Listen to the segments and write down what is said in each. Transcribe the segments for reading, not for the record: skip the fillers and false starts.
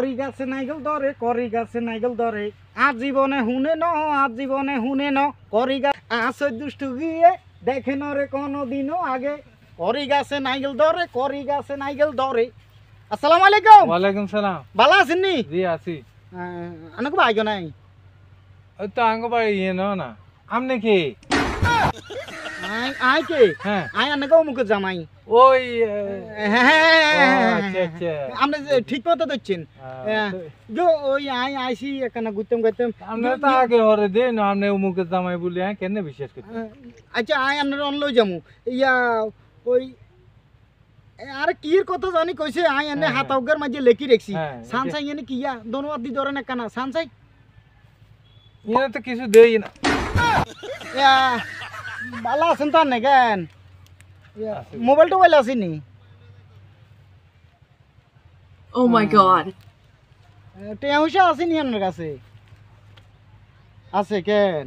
করি গাছে নাইগল ধরে করি গাছে নাইগল ধরে আজীবনে হুনে ন আজীবনে হুনে ন করি গাছ আসে দুষ্টু গিয়ে দেখে ন রে কোনোদিনও আগে করি গাছে নাইগল ধরে করি গাছে নাইগল ধরে। আসসালামু আলাইকুম। ওয়ালাইকুম সালাম। ভালো আছেন নি? জি আছি। আনকো ভাইগো নাই ওই তো আঙ্গ বাড়ি ইয়ে না আমনে কি আই কে হ্যাঁ আই আনকো মুকে জামাই ওই হ্যাঁ আচ্ছা আপনি ঠিক মতো দিচ্ছেন গো ওই আই আইসি এখানে ঘুরতাম ঘুরতাম আমনে তো আগে হরে দে না আমনে মুকে জামাই বলি হ্যাঁ কেন বিশ্বাস করতে। আচ্ছা আই আপনার অনলই যামু ইয়া ওই আরে কির কথা জানি কইছে আই এনে হাতাউগার মাঝে লেখি রাখছি সানসাই এনে কিয়া ধন্যবাদ দি ধরে না কানা সানসাই ইয়ে তো কিছু দেই না। ইয়া ভালো আছেন তো না কেন মোবাইল টোবাইল আসেনি? Oh my god. টেউসা আসেনি আপনার কাছে? আছে কেন?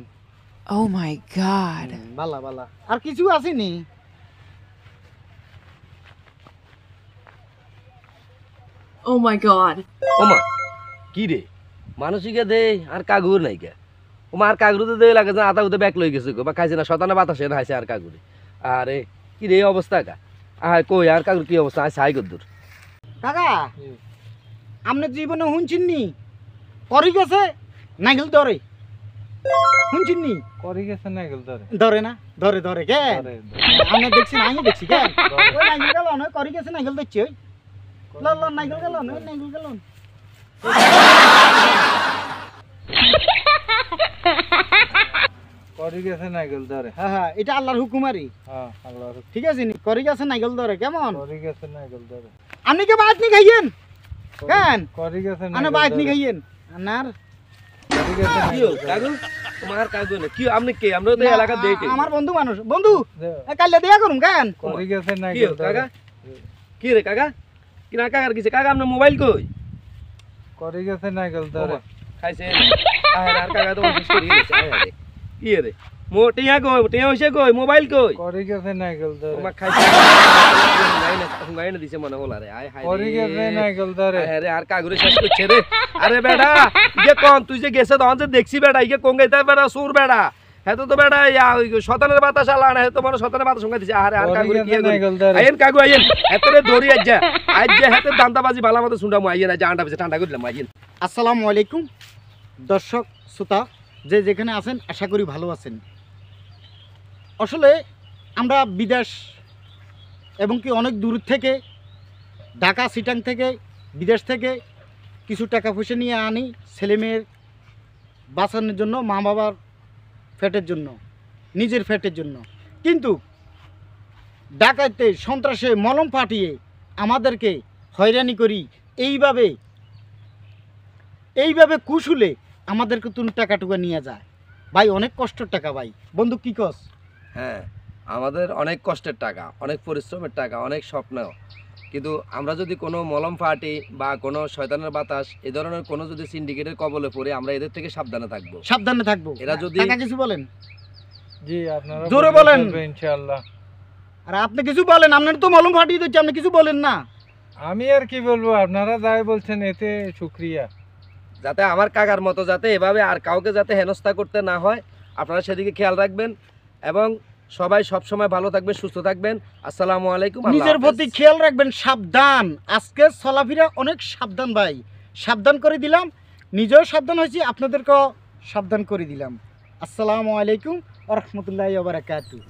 Oh my god. বালা বালা আর কিছু আসেনি? Oh my god. ওমা কি রে মানসিকে দে আর কাগুর নাই কে ওমা আর কাগুরতে দে লাগে না আতা উতে ব্যাক লই গেছে গো বা খাইছে না শতানা বাতাসে না হাইছে আর কাগুরে আরে কি রে অবস্থা কা আয় কই আর কাগুর কি অবস্থা আয় সাই গদুর কাকা আপনি জীবনে হুনছেন নি করি গেছে নাইগল ধরে হুনছেন নি? করি গেছে না গেল ধরে ধরে না ধরে ধরে কেন ধরে, আমরা দেখছি না আমি দেখছি কেন ওই নাইগল গেল না করি গেছে নাইগল দেখছি ওই ল ল নাইগল গেল না নাইগল গেল করি গেছে না গেল ধরে। হ্যাঁ হ্যাঁ এটা আল্লাহর হুকুমারি হ্যাঁ আল্লাহর ঠিক আছে নি করি গেছে নাইগল ধরে কেমন করি গেছে না গেল ধরে। আপনি কি বাইক নি খাইয়েন কেন করি গেছে না আনা বাইক নি খাইয়েন আনার করি গেছে না কি হল কাগু তোমার কাগু না কি আপনি কে আমরা তো এলাকা দেইতে আমার বন্ধু মানুষ বন্ধু কাল্লে দেয়া করুম কেন করি গেছে না কি গেল হল ধরে। কাকা কি রে কাকা কি না কাকার কিছে কাকা আপনার মোবাইল কই করি গেছে না গেল ধরে। খাইছে আয় আর কাকা তো শেষ করে গেছে আয় আরে কি রে মোটিয়া কই টিয়া হইছে কই মোবাইল কই করি গেছে না গেল ধরে। ওমা খাইছে গাই না দিছে মনে হল রে আয় হায় করি গেছে না গেল ধরে। আরে আর কাগুরে শেষ করছে রে আরে বেটা ইয়ে কোন তুই যে গেছে তখন যে দেখছি বেটা ইয়ে কোন গাইতে বেটা সুর বেটা হ্যাঁ তো বেটা ইয়া শতানের বাতাস আলা না তো মনে শতানের বাতাস সঙ্গে দিছে আরে আর কাগুরে কি আইন কাগু আইন এতরে ধরি আজ্জা আজ্জা হাতে দান্তাবাজি ভালো মতো শুনডামু আইন আজ আন্ডা পিছে ঠান্ডা করিলাম আইন। আসসালামু আলাইকুম দর্শক শ্রোতা যে যেখানে আছেন আশা করি ভালো আছেন। আসলে আমরা বিদেশ এবং কি অনেক দূর থেকে ঢাকা সিটাং থেকে বিদেশ থেকে কিছু টাকা পয়সা নিয়ে আনি ছেলেমেয়ের বাঁচানোর জন্য মা বাবার ফ্যাটের জন্য নিজের ফ্যাটের জন্য, কিন্তু ডাকাইতে সন্ত্রাসে মলম ফাটিয়ে আমাদেরকে হয়রানি করি এইভাবে কুশুলে আমাদেরকে তুমি টাকা টুকা নিয়ে যায় ভাই, অনেক কষ্টের টাকা ভাই। বন্ধু কি কস? হ্যাঁ আমাদের অনেক কষ্টের টাকা, অনেক পরিশ্রমের টাকা, অনেক স্বপ্ন, কিন্তু আমরা যদি কোনো মলম ফাটি বা কোনো শয়তানের বাতাস এই ধরনের কোনো যদি সিন্ডিকেটের কবলে পড়ে আমরা এদের থেকে সাবধানে থাকবো। এরা যদি টাকা কিছু বলেন জি আপনারা জোরে বলেন ইনশাআল্লাহ। আর আপনি কিছু বলেন, আপনার তো মলম ফাটিয়ে দিচ্ছে, আপনি কিছু বলেন না। আমি আর কি বলবো, আপনারা যাই বলছেন এতে শুকরিয়া। যাতে আমার কাকার মতো যাতে এভাবে আর কাউকে যাতে হেনস্থা করতে না হয় আপনারা সেদিকে খেয়াল রাখবেন এবং সবাই সব সময় ভালো থাকবেন, সুস্থ থাকবেন। আসসালামু আলাইকুম। নিজের প্রতি খেয়াল রাখবেন, সাবধান। আজকে চলাফেরা অনেক সাবধান ভাই, সাবধান করে দিলাম, নিজেও সাবধান হয়েছি, আপনাদেরকেও সাবধান করে দিলাম। আসসালামু আলাইকুম ওয়া রাহমাতুল্লাহি ওয়া বারাকাতুহু।